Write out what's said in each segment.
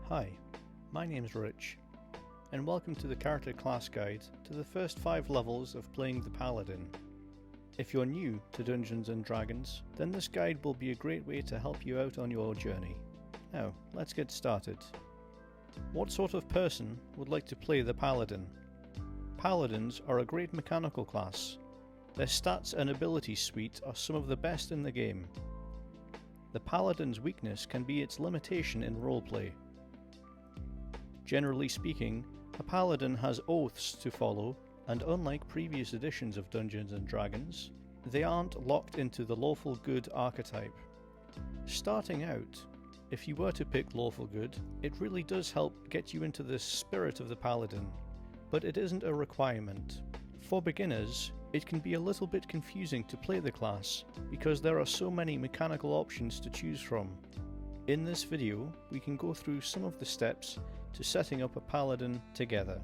Hi, my name's Rich, and welcome to the character class guide to the first 5 levels of playing the Paladin. If you're new to Dungeons & Dragons, then this guide will be a great way to help you out on your journey. Now, let's get started. What sort of person would like to play the Paladin? Paladins are a great mechanical class. Their stats and ability suite are some of the best in the game. The Paladin's weakness can be its limitation in roleplay. Generally speaking, a Paladin has oaths to follow, and unlike previous editions of Dungeons & Dragons, they aren't locked into the lawful good archetype. Starting out, if you were to pick lawful good, it really does help get you into the spirit of the Paladin, but it isn't a requirement. For beginners, it can be a little bit confusing to play the class because there are so many mechanical options to choose from. In this video, we can go through some of the steps to setting up a Paladin together.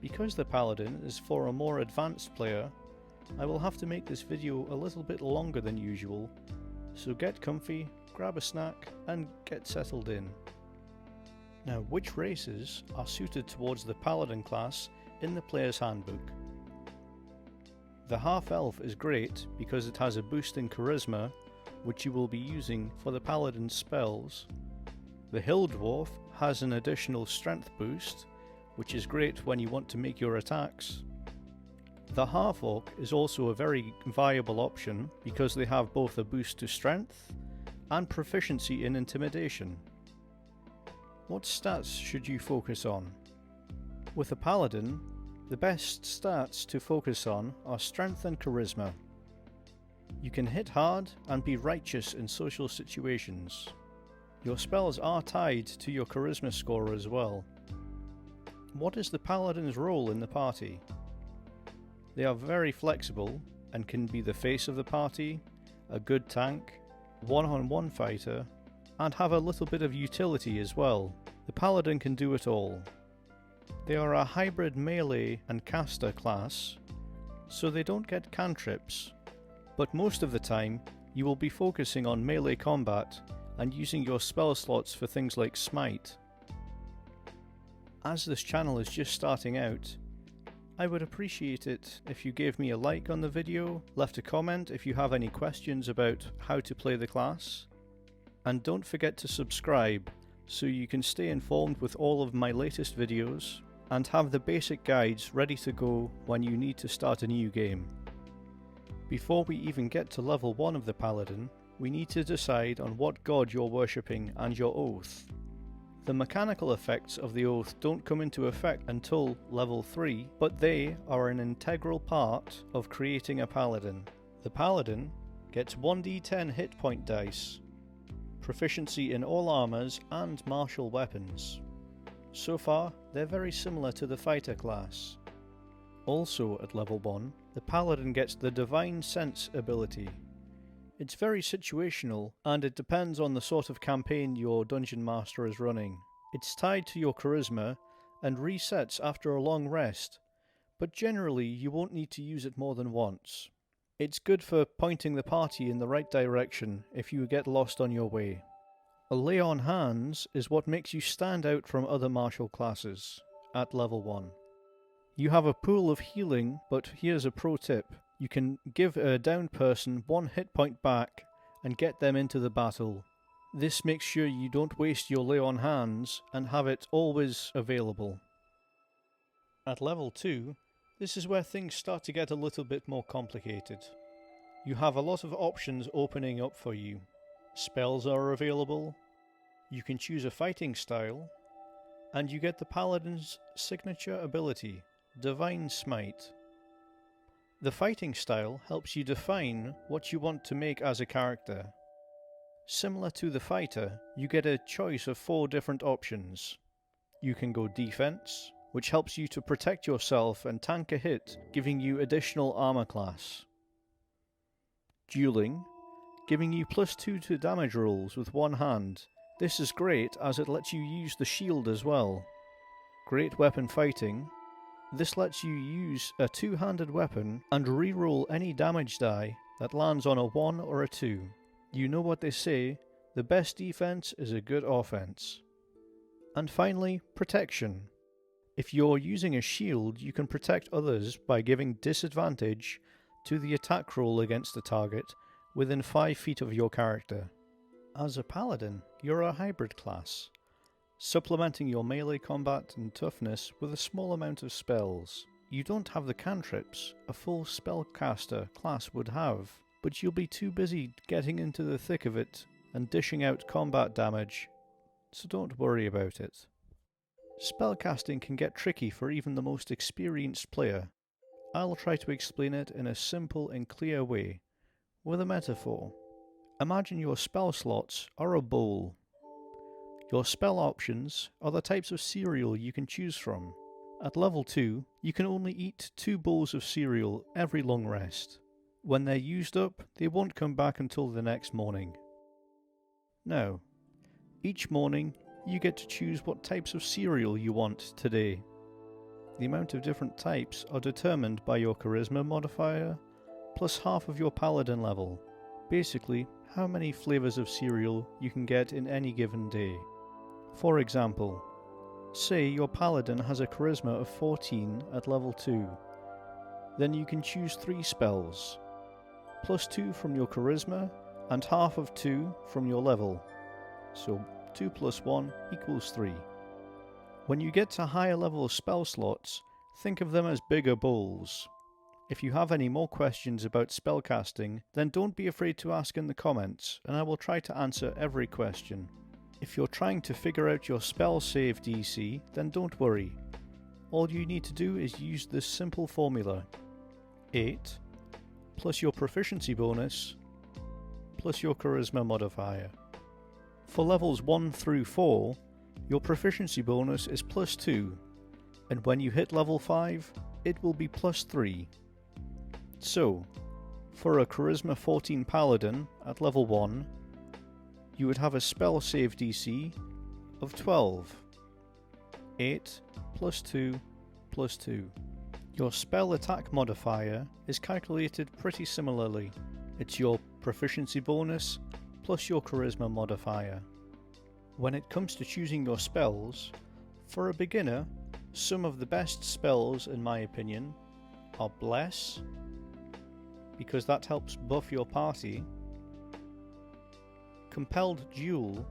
Because the Paladin is for a more advanced player, I will have to make this video a little bit longer than usual, so get comfy, grab a snack, and get settled in. Now, which races are suited towards the Paladin class in the player's handbook? The Half-Elf is great because it has a boost in Charisma, which you will be using for the Paladin's spells. The Hill Dwarf has an additional Strength boost, which is great when you want to make your attacks. The Half-Orc is also a very viable option because they have both a boost to Strength and proficiency in Intimidation. What stats should you focus on? With a Paladin, the best stats to focus on are Strength and Charisma. You can hit hard and be righteous in social situations. Your spells are tied to your Charisma score as well. What is the Paladin's role in the party? They are very flexible and can be the face of the party, a good tank, one-on-one fighter, and have a little bit of utility as well. The Paladin can do it all. They are a hybrid melee and caster class, so they don't get cantrips, but most of the time you will be focusing on melee combat and using your spell slots for things like Smite. As this channel is just starting out, I would appreciate it if you gave me a like on the video, left a comment if you have any questions about how to play the class, and don't forget to subscribe so you can stay informed with all of my latest videos and have the basic guides ready to go when you need to start a new game. Before we even get to level 1 of the Paladin, we need to decide on what god you're worshipping and your oath. The mechanical effects of the oath don't come into effect until level 3, but they are an integral part of creating a Paladin. The Paladin gets 1d10 hit point dice, proficiency in all armors and martial weapons. So far, they're very similar to the fighter class. Also at level 1, the Paladin gets the Divine Sense ability. It's very situational, and it depends on the sort of campaign your Dungeon Master is running. It's tied to your Charisma, and resets after a long rest, but generally you won't need to use it more than once. It's good for pointing the party in the right direction if you get lost on your way. A Lay on Hands is what makes you stand out from other martial classes at level 1. You have a pool of healing, but here's a pro tip. You can give a downed person 1 hit point back and get them into the battle. This makes sure you don't waste your Lay on Hands and have it always available. At level 2, this is where things start to get a little bit more complicated. You have a lot of options opening up for you. Spells are available, you can choose a fighting style, and you get the Paladin's signature ability, Divine Smite. The fighting style helps you define what you want to make as a character. Similar to the fighter, you get a choice of 4 different options. You can go defense, which helps you to protect yourself and tank a hit, giving you additional armor class. Dueling, giving you +2 to damage rolls with one hand. This is great as it lets you use the shield as well. Great weapon fighting. This lets you use a 2-handed weapon and reroll any damage die that lands on a 1 or a 2. You know what they say, the best defense is a good offense. And finally, protection. If you're using a shield, you can protect others by giving disadvantage to the attack roll against the target within 5 feet of your character. As a paladin, you're a hybrid class, supplementing your melee combat and toughness with a small amount of spells. You don't have the cantrips a full spellcaster class would have, but you'll be too busy getting into the thick of it and dishing out combat damage, so don't worry about it. Spellcasting can get tricky for even the most experienced player. I'll try to explain it in a simple and clear way, with a metaphor. Imagine your spell slots are a bowl. Your spell options are the types of cereal you can choose from. At level 2, you can only eat 2 bowls of cereal every long rest. When they're used up, they won't come back until the next morning. Now, each morning you get to choose what types of cereal you want today. The amount of different types are determined by your charisma modifier, plus half of your paladin level. Basically, how many flavors of cereal you can get in any given day. For example, say your paladin has a charisma of 14 at level 2. Then you can choose 3 spells, plus 2 from your charisma and half of 2 from your level. So 2 plus 1 equals 3. When you get to higher level spell slots, think of them as bigger bowls. If you have any more questions about spellcasting, then don't be afraid to ask in the comments, and I will try to answer every question. If you're trying to figure out your spell save DC, then don't worry. All you need to do is use this simple formula. 8 plus your proficiency bonus plus your charisma modifier. For levels 1 through 4, your proficiency bonus is plus 2, and when you hit level 5, it will be plus 3. So, for a charisma 14 paladin at level 1, you would have a spell save DC of 12. 8 plus 2 plus 2. Your spell attack modifier is calculated pretty similarly. It's your proficiency bonus plus your charisma modifier. When it comes to choosing your spells, for a beginner, some of the best spells in my opinion are Bless, because that helps buff your party, Compelled Duel,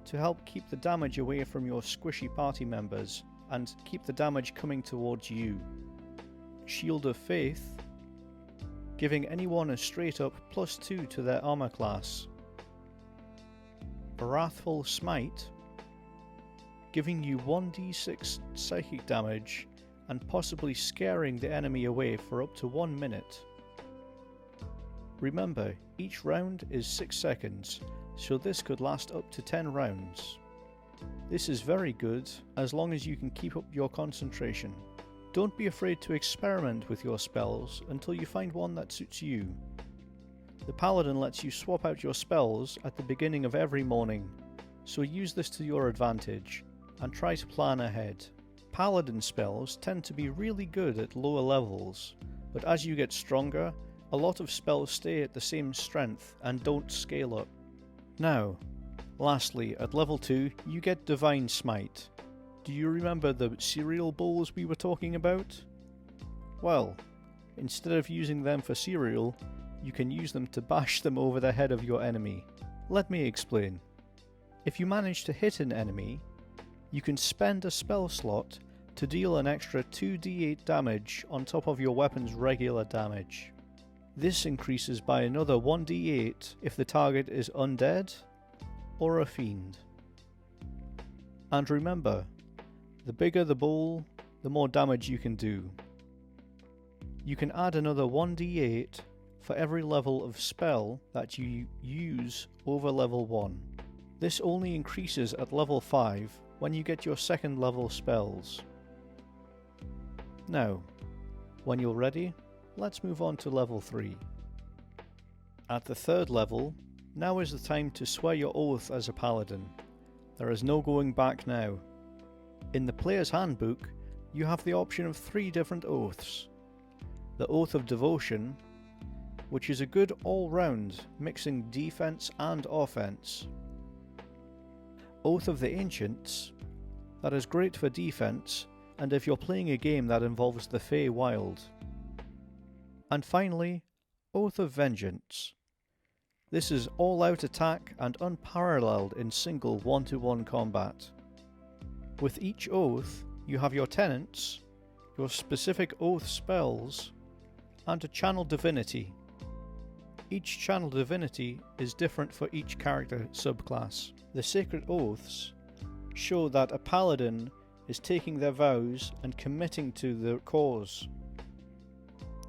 to help keep the damage away from your squishy party members and keep the damage coming towards you, Shield of Faith, giving anyone a straight up plus 2 to their armor class, Wrathful Smite, giving you 1d6 psychic damage and possibly scaring the enemy away for up to 1 minute. Remember, each round is 6 seconds, so this could last up to 10 rounds. This is very good as long as you can keep up your concentration. Don't be afraid to experiment with your spells until you find one that suits you. The Paladin lets you swap out your spells at the beginning of every morning, so use this to your advantage and try to plan ahead. Paladin spells tend to be really good at lower levels, but as you get stronger, a lot of spells stay at the same strength and don't scale up. Now, lastly, at level 2 you get Divine Smite. Do you remember the cereal bowls we were talking about? Well, instead of using them for cereal, you can use them to bash them over the head of your enemy. Let me explain. If you manage to hit an enemy, you can spend a spell slot to deal an extra 2d8 damage on top of your weapon's regular damage. This increases by another 1d8 if the target is undead or a fiend. And remember, the bigger the bowl, the more damage you can do. You can add another 1d8 for every level of spell that you use over level 1. This only increases at level 5 when you get your second level spells. Now, when you're ready, let's move on to level 3. At the 3rd level, now is the time to swear your oath as a paladin. There is no going back now. In the player's handbook, you have the option of 3 different oaths. The Oath of Devotion, which is a good all-round, mixing defense and offense. Oath of the Ancients, That is great for defense, and if you're playing a game that involves the Feywild. And finally, Oath of Vengeance. This is all-out attack and unparalleled in single one-to-one combat. With each oath, you have your tenants, your specific oath spells, and a channel divinity. Each channel divinity is different for each character subclass. The sacred oaths show that a paladin is taking their vows and committing to the cause.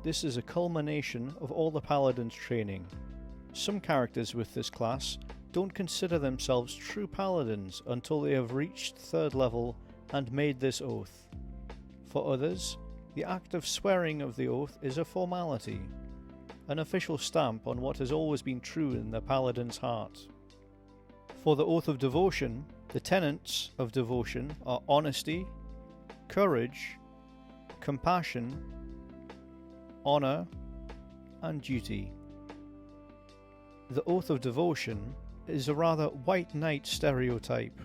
This is a culmination of all the paladins' training. Some characters with this class don't consider themselves true paladins until they have reached 3rd level and made this oath. For others, the act of swearing of the oath is a formality, an official stamp on what has always been true in the paladin's heart. For the Oath of Devotion, the tenets of devotion are honesty, courage, compassion, honour, and duty. The Oath of Devotion is a rather white knight stereotype,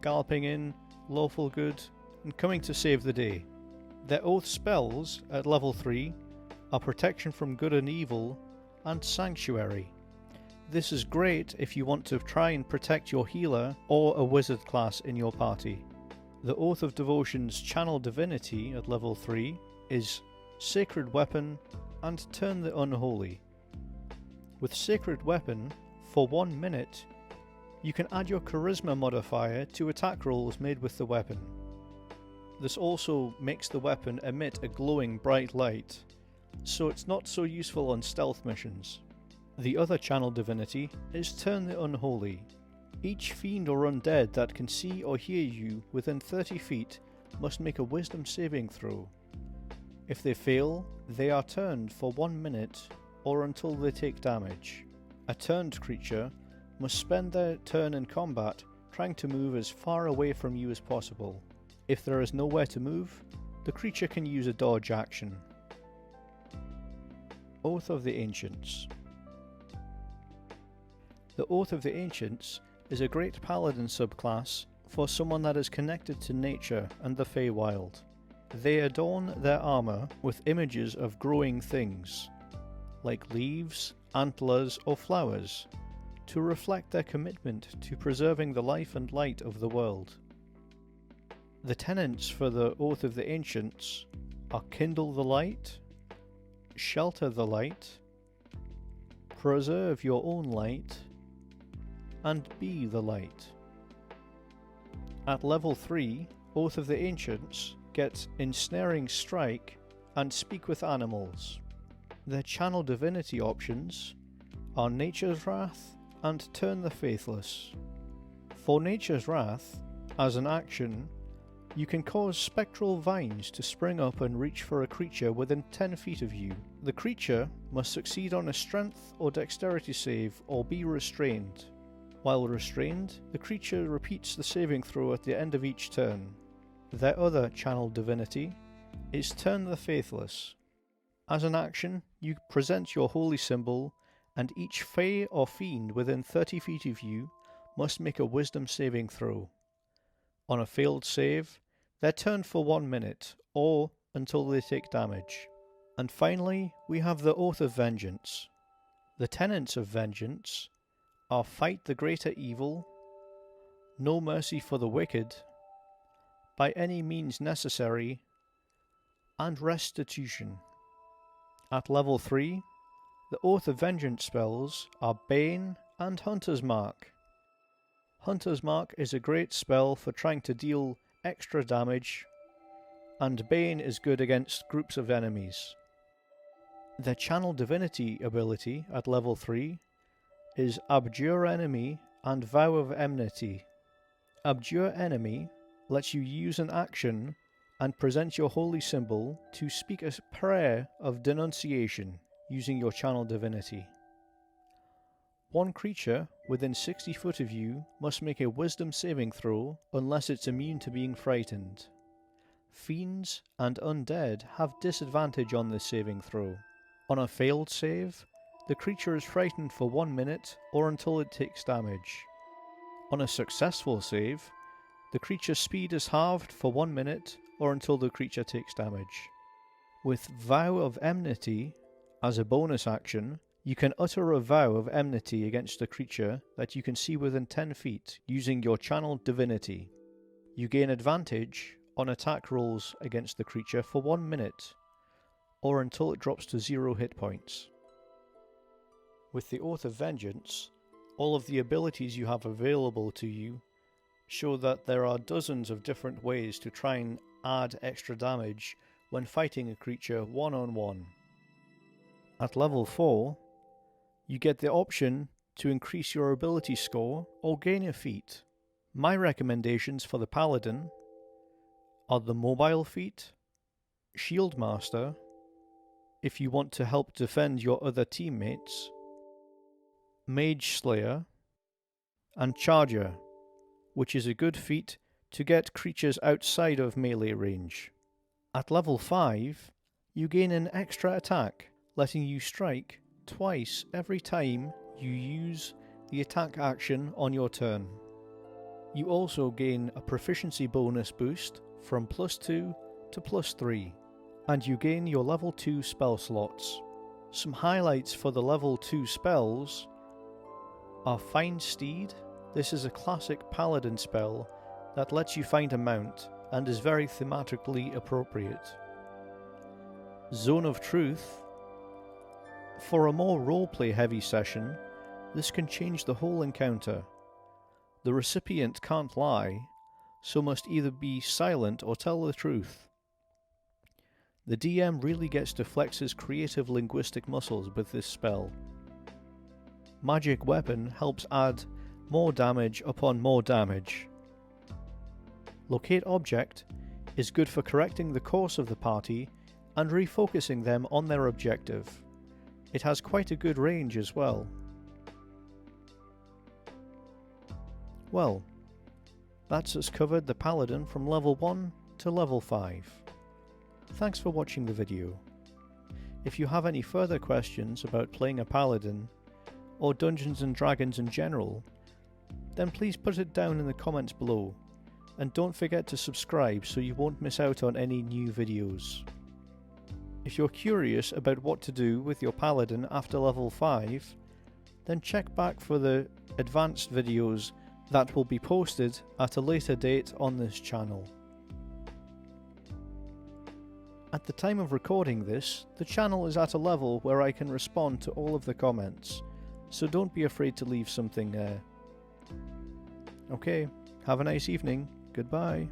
galloping in, lawful good, and coming to save the day. Their oath spells at level 3 are protection from good and evil and sanctuary. This is great if you want to try and protect your healer or a wizard class in your party. The Oath of Devotion's channel divinity at level 3 is Sacred Weapon and Turn the Unholy. With Sacred Weapon, for 1 minute, you can add your charisma modifier to attack rolls made with the weapon. This also makes the weapon emit a glowing bright light, so it's not so useful on stealth missions. The other channel divinity is Turn the Unholy. Each fiend or undead that can see or hear you within 30 feet must make a wisdom saving throw. If they fail, they are turned for 1 minute or until they take damage. A turned creature must spend their turn in combat trying to move as far away from you as possible. If there is nowhere to move, the creature can use a dodge action. Oath of the Ancients. The Oath of the Ancients is a great paladin subclass for someone that is connected to nature and the Feywild. They adorn their armour with images of growing things, like leaves, antlers, or flowers, to reflect their commitment to preserving the life and light of the world. The tenets for the Oath of the Ancients are Kindle the Light, Shelter the Light, Preserve your own light, and Be the Light. At level 3, Oath of the Ancients get Ensnaring Strike and Speak with Animals. Their channel divinity options are Nature's Wrath and Turn the Faithless. For Nature's Wrath, as an action, you can cause spectral vines to spring up and reach for a creature within 10 feet of you. The creature must succeed on a strength or dexterity save or be restrained. While restrained, the creature repeats the saving throw at the end of each turn. Their other channel divinity is Turn the Faithless. As an action, you present your holy symbol, and each Fey or Fiend within 30 feet of you must make a wisdom saving throw. On a failed save, they're turned for 1 minute, or until they take damage. And finally, we have the Oath of Vengeance. The tenets of vengeance are Fight the greater evil, No mercy for the wicked, By any means necessary, and Restitution. At level 3, the Oath of Vengeance spells are Bane and Hunter's Mark. Hunter's Mark is a great spell for trying to deal extra damage, and Bane is good against groups of enemies. Their Channel Divinity ability at level 3 is Abjure Enemy and Vow of Enmity. Abjure Enemy lets you use an action and present your holy symbol to speak a prayer of denunciation using your channel divinity. One creature within 60 foot of you must make a wisdom saving throw unless it's immune to being frightened. Fiends and undead have disadvantage on this saving throw. On a failed save, the creature is frightened for 1 minute or until it takes damage. On a successful save, The creature's speed is halved for 1 minute or until the creature takes damage. With Vow of Enmity, as a bonus action, you can utter a vow of enmity against a creature that you can see within 10 feet using your channeled divinity. You gain advantage on attack rolls against the creature for 1 minute, or until it drops to 0 hit points. With the Oath of Vengeance, all of the abilities you have available to you show that there are dozens of different ways to try and add extra damage when fighting a creature one-on-one. At level 4, you get the option to increase your ability score or gain a feat. My recommendations for the Paladin are the Mobile feat, Shield Master, if you want to help defend your other teammates, Mage Slayer, and Charger, which is a good feat to get creatures outside of melee range. At level 5, you gain an extra attack, letting you strike twice every time you use the attack action on your turn. You also gain a proficiency bonus boost from +2 to +3, and you gain your level 2 spell slots. Some highlights for the level 2 spells are Find Steed. This is a classic Paladin spell that lets you find a mount and is very thematically appropriate. Zone of Truth. For a more roleplay heavy session, this can change the whole encounter. The recipient can't lie, so must either be silent or tell the truth. The DM really gets to flex his creative linguistic muscles with this spell. Magic Weapon helps add more damage upon more damage. Locate Object is good for correcting the course of the party and refocusing them on their objective. It has quite a good range as well. Well, that's us covered the Paladin from level 1 to level 5. Thanks for watching the video. If you have any further questions about playing a Paladin, or Dungeons & Dragons in general, then please put it down in the comments below, and don't forget to subscribe so you won't miss out on any new videos. If you're curious about what to do with your Paladin after level 5, then check back for the advanced videos that will be posted at a later date on this channel. At the time of recording this, the channel is at a level where I can respond to all of the comments, so don't be afraid to leave something there. Okay, have a nice evening. Goodbye.